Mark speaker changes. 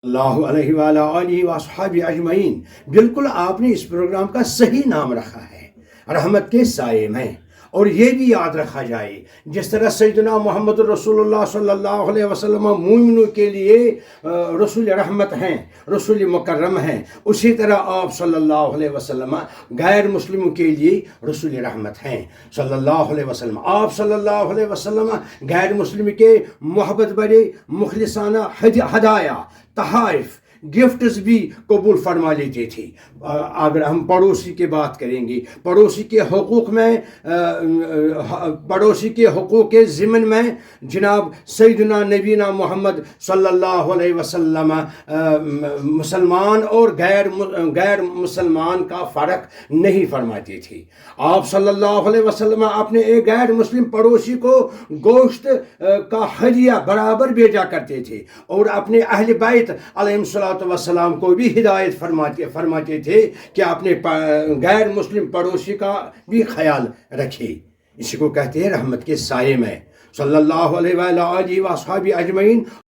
Speaker 1: اللہ علیہ وآلہ آلہ وصحبہ اجمعین۔ بالکل آپ نے اس پروگرام کا صحیح نام رکھا ہے، رحمت کے سائے میں۔ اور یہ بھی یاد رکھا جائے، جس طرح سیدنا محمد رسول اللہ صلی اللہ علیہ وسلم مومنوں کے لیے رسول رحمت ہیں، رسول مکرم ہیں، اسی طرح آپ صلی اللہ علیہ وسلم غیر مسلموں کے لیے رسول رحمت ہیں صلی اللہ علیہ وسلم۔ آپ صلی اللہ علیہ وسلم غیر مسلم کے محبت بڑے مخلصانہ ہدایہ، تحائف، گفٹس بھی قبول فرما لیتے تھے۔ اگر ہم پڑوسی کی بات کریں گے، پڑوسی کے حقوق میں، پڑوسی کے حقوق کے ضمن میں جناب سیدنا نبینا محمد صلی اللہ علیہ وسلم مسلمان اور غیر مسلمان کا فرق نہیں فرماتے تھے۔ آپ صلی اللہ علیہ وسلم اپنے ایک غیر مسلم پڑوسی کو گوشت کا ہدیہ برابر بھیجا کرتے تھے، اور اپنے اہل بیت علیہ السلام کو بھی ہدایت فرماتے تھے کہ اپنے غیر مسلم پڑوسی کا بھی خیال رکھے۔ اسی کو کہتے ہیں رحمت کے سائے میں، صلی اللہ علیہ وآلہ وصحبہ اجمعین۔